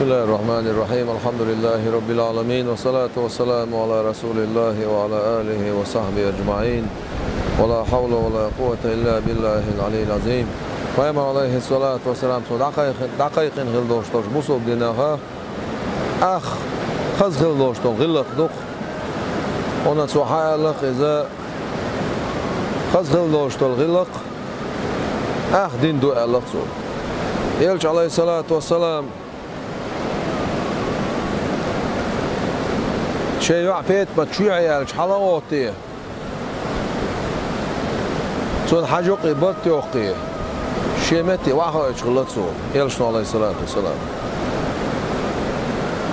الله الرحمن الرحيم. الحمد لله رب العالمين، والصلاة والسلام على رسول الله وعلى آله وصحبه أجمعين، ولا حول ولا قوة إلا بالله العلي العظيم. Peygamber عليه الصلاة والسلام دقائق غلدوشتوش بوصل دينها أخ خز غلدوشتو غلق دخ ona سبحانك إذا خز غلدوشتو غلق din du Allah so. Elçi aleyhissalatu vesselam şey yapet ma çüyel halawati son hajuk ibat yoqi şemeti waxa çğlatso elçi aleyhissalatu vesselam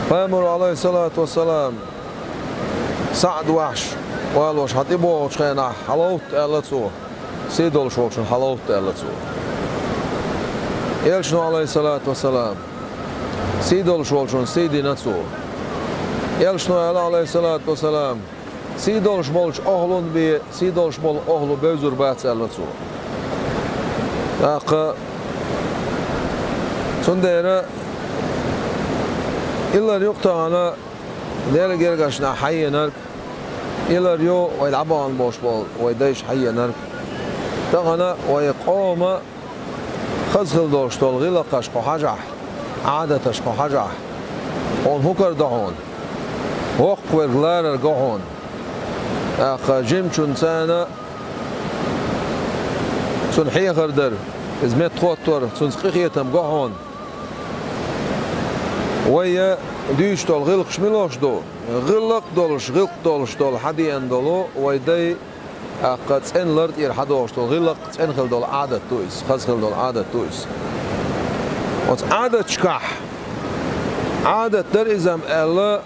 Peygamber aleyhissalatu vesselam Sa'd wahsh والوش hatibo çxena halawt elatso Seydol şolçun halawt elatso Elçi aleyhissalatu vesselam Seydol şolçun seydinatso Elçi aleyhissalatu vesselam Seydol şolç oğlun bi Seydol şol oğlu bezur bat elatso Aqa sondera illar yokta ana der gergaşna hayyenar illar yo ويلعبوا boş bol ويداش hayyenar دغنا ويقوم خزل دوشتول غلقش قحجح عادتش قحجح on hukar dahon وق ورلار قهون اق جيم چون سنه سن حيغردر ازمت خوتور سن سقيتم قهون ويا ديشتول غلق شملوش دو غلق دولش دول حديان دولو ويدي قد انلرد ير حدوش دول غلق انخل دول عادت تويس خزخل دول عادت تويس وت عادت شكح عادت در ازم الا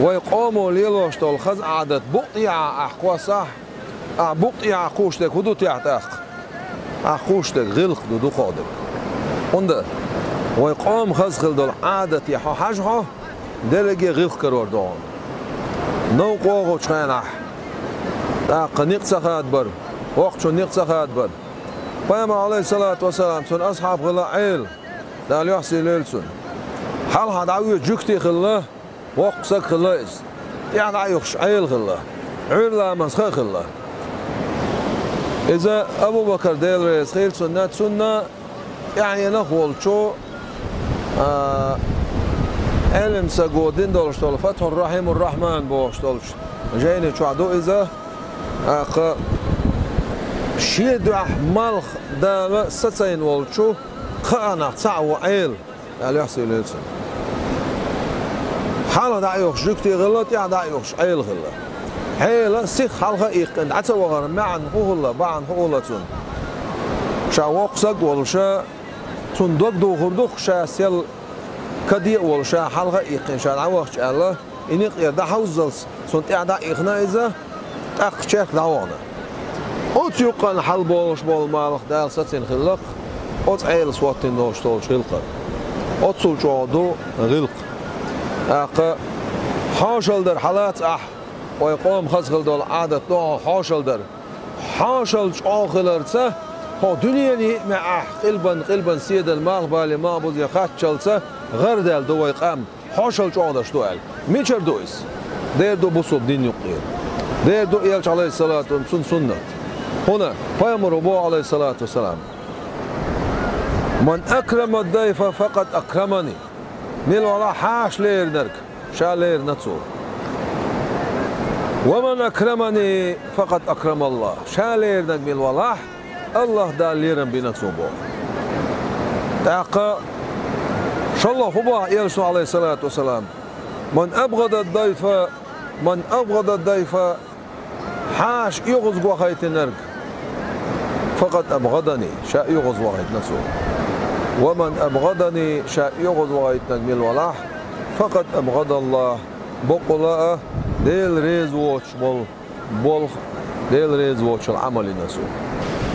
ويقوموا ليلوش دول خز عادت بقطيع احقوصح بقطيع قوشتك ودو تحتاق قوشتك غلق دو قادر onde ويقوم خزخل دول عادت يحو حجحو درجة غلق كرور دون نو قوغو چخينح قنيق سخات بر وقت شو نيق سخات بر Peygamber aleyhissalatu vesselam son ashab غلا عيل دال يحسي ليلسون حال هاد عيو جكتي خلا وقت سك خلاص يعني عيوش عيل خلا عيل لا مسخ خلا إذا أبو بكر ديل رئيس خير سنة يعني نخول شو علم سجودين دولش دول فتح الرحيم الرحمن بوش دولش جايني شو عدو إذا شيد مالخ دا ستين والشو خانا تعو عيل يعني يحصل ليلسون حالا دعيوش جكتي غلط يعني دعيوش عيل غلط عيل سيخ حالها إيقن عتا وغر معن هولا بعن هولا تون شا وقسك والشا تون دوك دو غردوك شا سيل كدي والشا حالها إيقن شا دعوش الله إنيق يردا حوزلس سنت إعدا إيقنا إذا تأخشيك دعوانا أوت يقن حل بولش بول مالخ دال ستين خلق أوت عيل سواتين دوش تولش غلق أوت سلجادو غلق أقا حاشل در حالات ويقوم خزغل دول عادت دو حاشل در حاشل آخلرسه ها دنياني مع قلبا سيد المغبالي ما بوز يخات شلسه غردل دو يقام حاشل عادش دوال ميشر دويس دير دو بصوب دين يقير دير دو إيالش عليه الصلاة والسلام سنة هنا Peygamber عليه الصلاة والسلام من أكرم الضيف فقد أكرمني ميل ولا حاش لير نرك شا لير نتسو ومن أكرمني فقد أكرم الله شا لير نك ميل ولا الله دا ليرن بنتسو بو تاقا شالله فبا يرسو عليه الصلاة والسلام من أبغض الضيف حاش يغز وخيت نرك فقد أبغضني شاء يغز وخيت نفسه ومن أبغضني شاء يغز وخيت نجمل ولاح فقد أبغض الله بقلاء ديل ريز ووش بول ديل ريز ووش العمل نفسه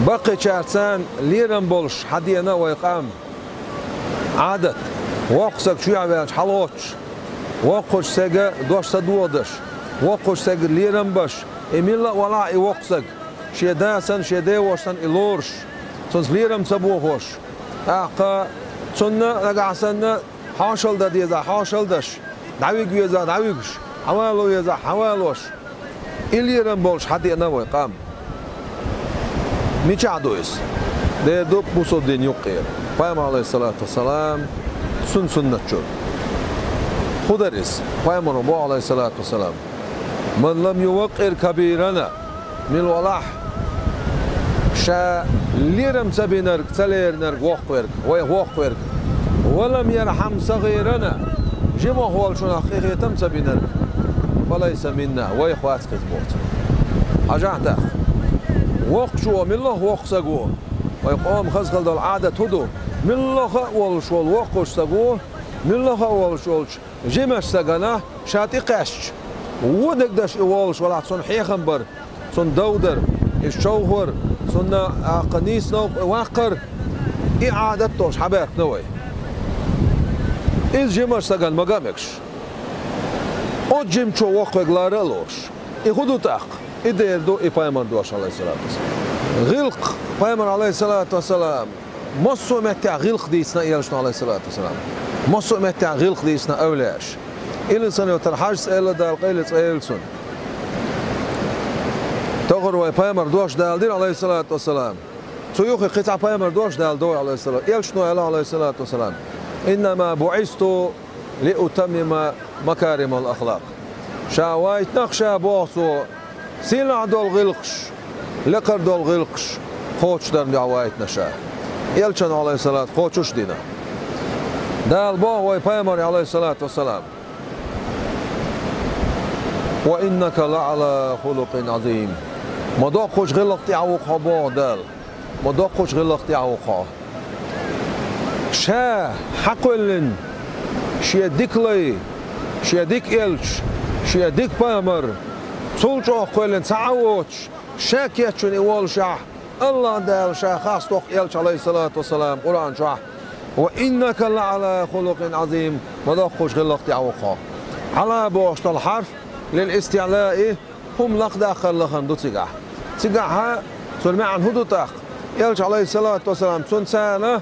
بقي شارسان ليرن بولش حدينا ويقام عادت وقسك شو يعمل حلوش وقش سجى دوش تدودش وقش سجى ليرن باش إميلا ولا وقسك شيداسن شيداوشن إلورش سنس ليرم سبوهوش أقا سنة رجعسنا حاشل دا ديزا حاشل دش دعويق يزا دعويقش حوالو يزا حوالوش إلي رمبولش حتى نوي قام ميش عدويس ده دوب بوصدين يقير فاهم عليه الصلاة والسلام سنة شو خدرس فاهم ربو عليه الصلاة والسلام من لم يوقر كبيرنا من الولاح شا ليرم سبينرك تليرنرك وقويرك ولم يرحم صغيرنا جمع هو شنا خيتم سبينرك فليس منا ويخوات كذبوت حاجة وق شو من الله وق سجوه ويقوم خزقل دل عادة تدو من الله والشول وقش سجوه من الله والشول جمش سجنا شاتي قش ودك دش والش ولا صن حيخنبر صن دودر الشوهر صن قنيس نو واقر إعادة توش حباك نوي إز جمش سجن مجامكش أجيم شو وق وجلارلوش يخدو تاق إدير دو إبايمان دوش عليه الصلاة والسلام غلق بايمان عليه الصلاة والسلام مصو متى غلق ديسنا إيالشنا عليه الصلاة والسلام مصو متى غلق ديسنا أولاش إلسون يترحج سأل دال قيل سألسون تغر وبايمان دوش دال دين عليه الصلاة والسلام سيوخي قطع بايمان دوش دال دو عليه الصلاة إيالشنا إله عليه الصلاة والسلام إنما بعثت لأتمم مكارم الأخلاق شاوايت نقشا بوصو سيلع دول غلقش لقر دول غلقش خوش در دعوايت نشا يلشن عليه الصلاة خوشش دينا دال بو ويبايمر عليه الصلاة والسلام وإنك لعلى خلق عظيم مدوق خوش غلق تعوقها بو دال مدوق خوش غلق تعوقها شا حقلن شيديك لي شيديك إلش شيديك بايمر سولش أخوالن تعوتش شاكيتشن إيوال شاه الله دال شاه خاص توق إلش عليه الصلاة والسلام قرآن شاه وإنك لعلى خلق عظيم مدوق خوش غلق تعوقها على بوشت الحرف للاستعلاء هم لق داخل لخن دو تيقع تيقعها سن معن هدو تاق إلش عليه الصلاة والسلام سن سانة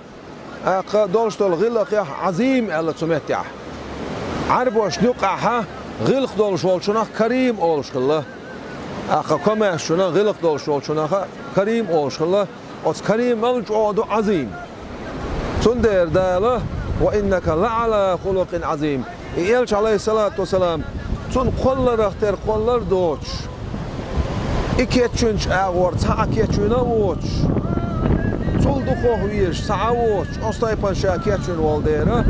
دولشت الغلق عظيم ألا تمتع عرب وش نقعها غلق دولش والشنا كريم أولش الله كما شنا غلق دولش والشنا كريم أولش الله أس كريم الجود عظيم تندر داله وإنك لعلى خلق عظيم إيلش عليه الصلاة والسلام تن قلر اختر قلر دوش إكيتشنش أغور تاكيتشنا ووش تول دخوه ويش سعوش أصطيبان شاكيتشن والديره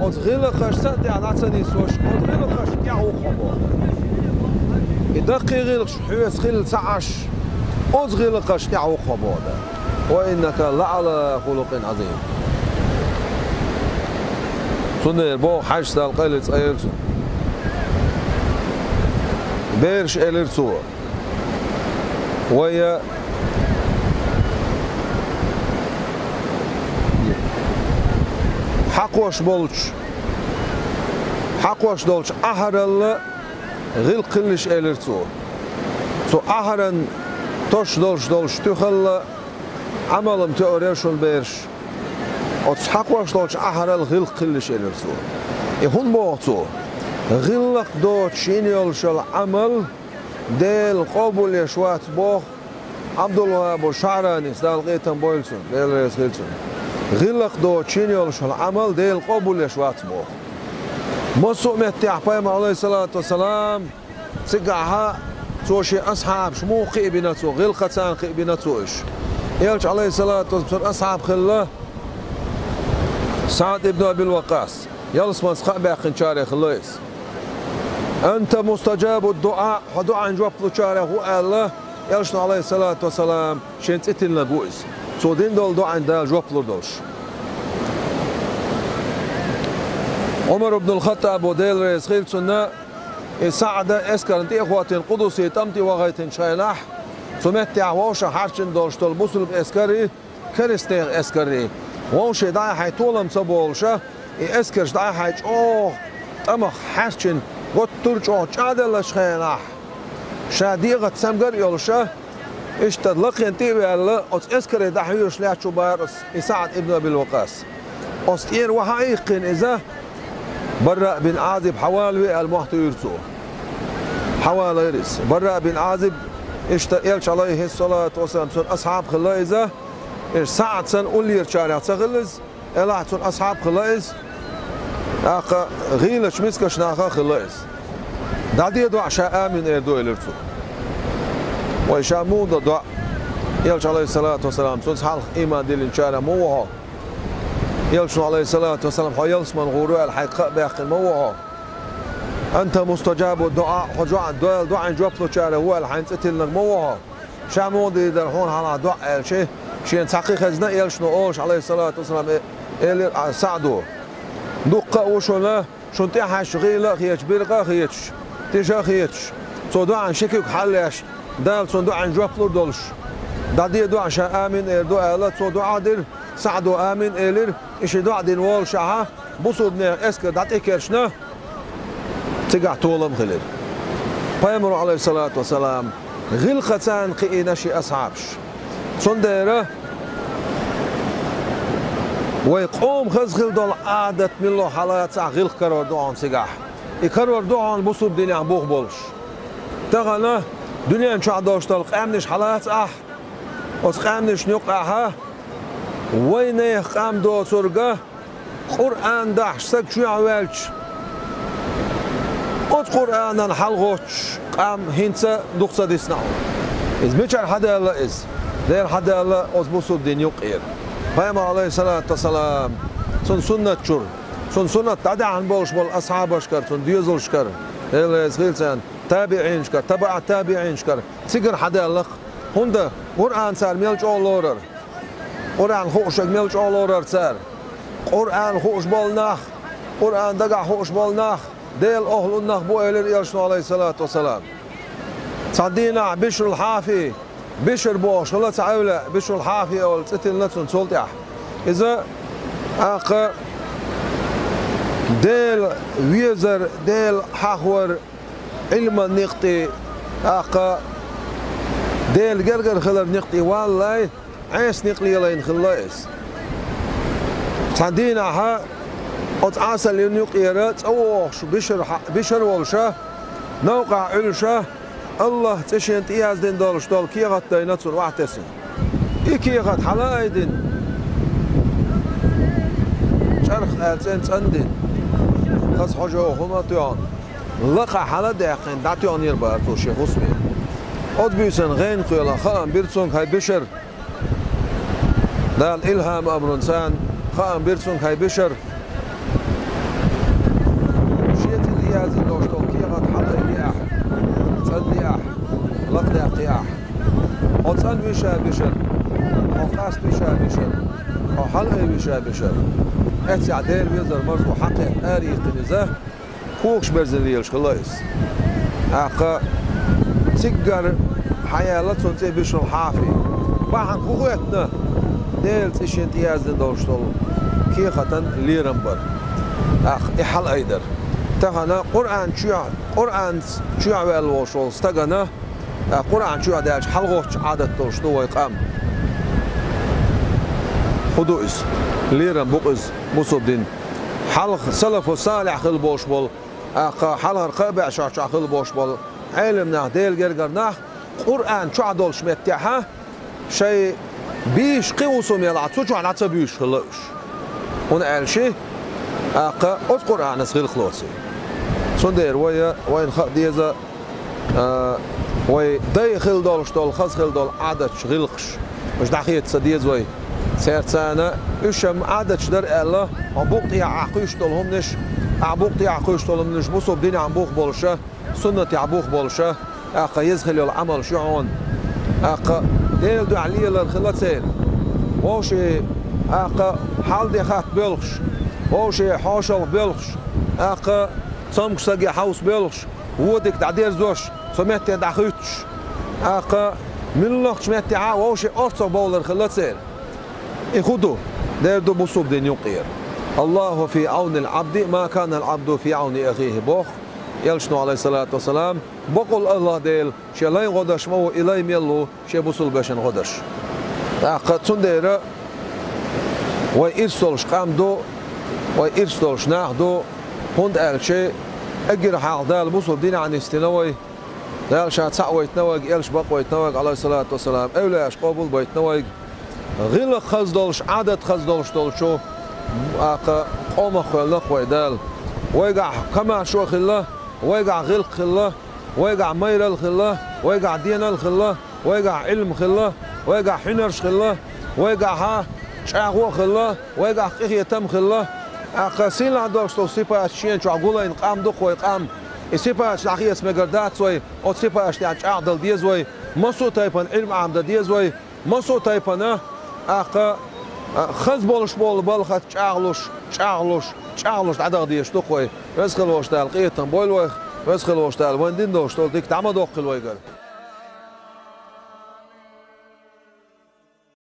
أز غلقش سنتي على عتني سوش أز غلقش يعو خبر إدقي غلقش حوس خل سعش أز غلقش يعو خبر وإنك لعلى خلق عظيم سنة بو حاج سال قيلت أيلسون بيرش إلرسو ويا حقوش دولش أهرل غير قلش إلرتو تو أهرن توش دولش تخل عملم تأريشون بيرش أتس حقوش دولش أهرل غير قلش إلرتو يهون بوتو غلق دوش ينيولش العمل ديل قبول يشوات بوخ عبد الله أبو شعراني سدال قيتن بويلسون ديل ريس غيلسون غلق دو تشينيولش العمل ديل قبول يشوات بوخ مصو متع بايم عليه الصلاة والسلام تقعها توشي أصحاب شمو قيبناتو غلقتان قيبناتو إش يلش عليه الصلاة والسلام أصحاب خله سعد ابن أبي الوقاص يلس من سخاء باقين شاري خليس أنت مستجاب الدعاء ودعاء جواب شاري هو الله يلش عليه الصلاة والسلام شنت اتلنا بوئس سودين دول دعاء دال جواب لردوش عمر بن الخطاب وديل رئيس خيل سنة سعد اسكر انت اخواتين قدسي تمتي وغيتين شايناح سمتع ووشا حارشن دولشتول بوسل باسكري كريستيغ اسكري ووشي داي حي طولم سبولشا اسكرش داي حي اوه امخ حارشن قد ترجعو جادل شايناح شاديغة سمجر يولشا اشتد لقين تيبي الله اس اسكري داحيوش لاتشو بارس سعد ابن ابي الوقاص استير وحقيقين اذا براء بن عازب حوالي المحتو يرسو حوالي يرس براء بن عازب يلش عليه الصلاة والسلام سن أصحاب خلايزة ساعة سن أولي رشارع تغلز إلا سن أصحاب خلايز أخا غيلش مسكش ناخا خلايز دادي دعاء شاء آمن إردو إلرتو ويشامو دعاء يلش عليه الصلاة والسلام سن حالق إيمان دي الانشارع موها يلش عليه الصلاة والسلام يلس من غروع الحقيقة باقي موها أنت مستجاب الدعاء حجوع دعاء جواب له شارع هو الحين تقتل لك موها شامو دي درحون على دعاء شيء تحقيق خزنا يلش نقوش عليه الصلاة والسلام إلي سعدو دقة وشونا شون تيحش غيلا خيش برقة خيش تيجا خيش سو دعاء شكيك حلش دال سو دعاء جواب له دولش دادي دعاء شا آمن إردو أهلا سو دعاء دير سعدو آمن إلير إيش دعاء دين وال شاها بصودنا إسك دعاء كرشنا تقع طولم خليل پیامبر عليه الصلاة والسلام غلقتان قئناشي أصحابش صنديرة ويقوم خزخل دول عادة من الله حالات غلق كرور دوعان سقاح يكرور دوعان بصوب دنيا بوغ بولش تغنى دنيا انشاء دوشتال قامنش حالات وتقامنش نقعها وين قام دو سرقة قرآن داحش سك شو عوالش قرآن حلقوش قام هنسا دقصة ديسناو إذ ميشار حدا الله إز دير حدا الله أزبوسو الدين يقير پیامبر عليه الصلاة والسلام سنة شر سنة تعدي عن بولش بول أصحاب شكر سن ديوزل شكر إلى صغير سن تابعين شكر تبع تابعين شكر سيجر حدا الله هندا قرآن سار ميلش أولورر قرآن خوش ميلش أولورر سار قرآن خوش بالناخ قرآن دقع خوش بالناخ ديل أهل النخ بو إلير يلشنو عليه الصلاة والسلام صدينا بشر الحافي بشر بوش ولا تعاولة بشر الحافي أو تتل نتسون سلطع إذا أخ ديل ويزر ديل حاخور علم نقطي أخ ديل قرقر خلر نقطي والله عيس نقلي لين خلايس صدينا ها أتعاسل ينقيرات أوش بشر والشه نوقع علشه الله تشين تياز دين دولش دول كيغت ديناتون واحتسن كيغت حلايدين شرخ آلتين تندين خاص حجو هما تيان لقى حلا داقين دعتيان يربار تو شيخ اسمي أد بيسن غين قيلا خام بيرتسون هاي بشر دال إلهام أمر إنسان خام بيرتسون هاي بشر يازن دوشتول كيغت حلا إلياح تصدياح لقدي أقياح وتصن بيشا بشر وقاس بيشا بشر وحلقي بيشا بشر اتسي عديل بيزر مرزو حقي آري قنزه كوكش برزن ليلش خلايس أخا تقر حيالتون تي بشر الحافي باحن خوخيتنا ديل تشين تيازن دوشتول كيغتن ليرنبر أخ إحل أيدر تغنا قرآن شيع والوشول استغنا قرآن شيع داش حلقوش عادة توشتو ويقام خدوئس ليرن بقز مصدين حلق سلف وصالح خل بوش بول حلق رقابع شاش خل بوش بول علمنا ديل جرجرنا قرآن شيع دولش متاحة شيء بيش قوسهم يلعطو شو على بيش خلاش هنا قال شيء القرآن صغير خلاصي صندير وين ديزا وي داي خل دولش دول خاص خل دول عادة شغلقش مش دحيت سديز وي سيرت سنة إيشم عادة شدر الله عبوقتي عقيش دولهم نش عبوقتي عقيش دولهم نش بوصب دين عبوق بولشة سنة عبوق بولشة يزخل العمل شعون ديل دو عليه للخلاصين وشي حال دي خات بلخش وشي حاشل بلخش صمك ساقي حوس بلخش ودك تعدير زوش سمعت دعخوتش من الله سمعت وشي أرصو بولر خلاصين يخدو دير دو بصوب دين يقير الله في عون العبد ما كان العبد في عون أخيه بوخ يلشنو عليه الصلاة والسلام بقول الله ديل شي لا يغدش مو إلي ميلو شي بصول باشن غدش قد سندير ويرسلش قام دو ويرسلش ناخدو هند ألشة أجر حال دال بوصل دين عن استنوي دال شات سعويت نوج إلش بقويت نوج عليه الصلاة والسلام أولاش قبول بيت نوج غير خزدلش عدد خزدلش دلشو قوم خلق ويدال ويقع كما شو خلا ويقع غلق خلا ويقع مير الخلا ويقع دين الخلا ويقع علم خلا ويقع حنرش خلا ويقع ها شاغو خلا ويقع قيخ يتم خلا أقسين لعدوش تو سيبا شين شو عقولا إن قام دق ويقام سيبا شلاخي اسمه قردات سوي أو سيبا شلعش عقدل ديز وي مصو تايبان علم عمد ديز وي مصو تايبان خز بولش بول بالخت شاغلوش عدغ ديش دق وي رزخل وشتال قيتن بويل وي رزخل وشتال وين دين دوش تول ديك تعمد وقل ويقر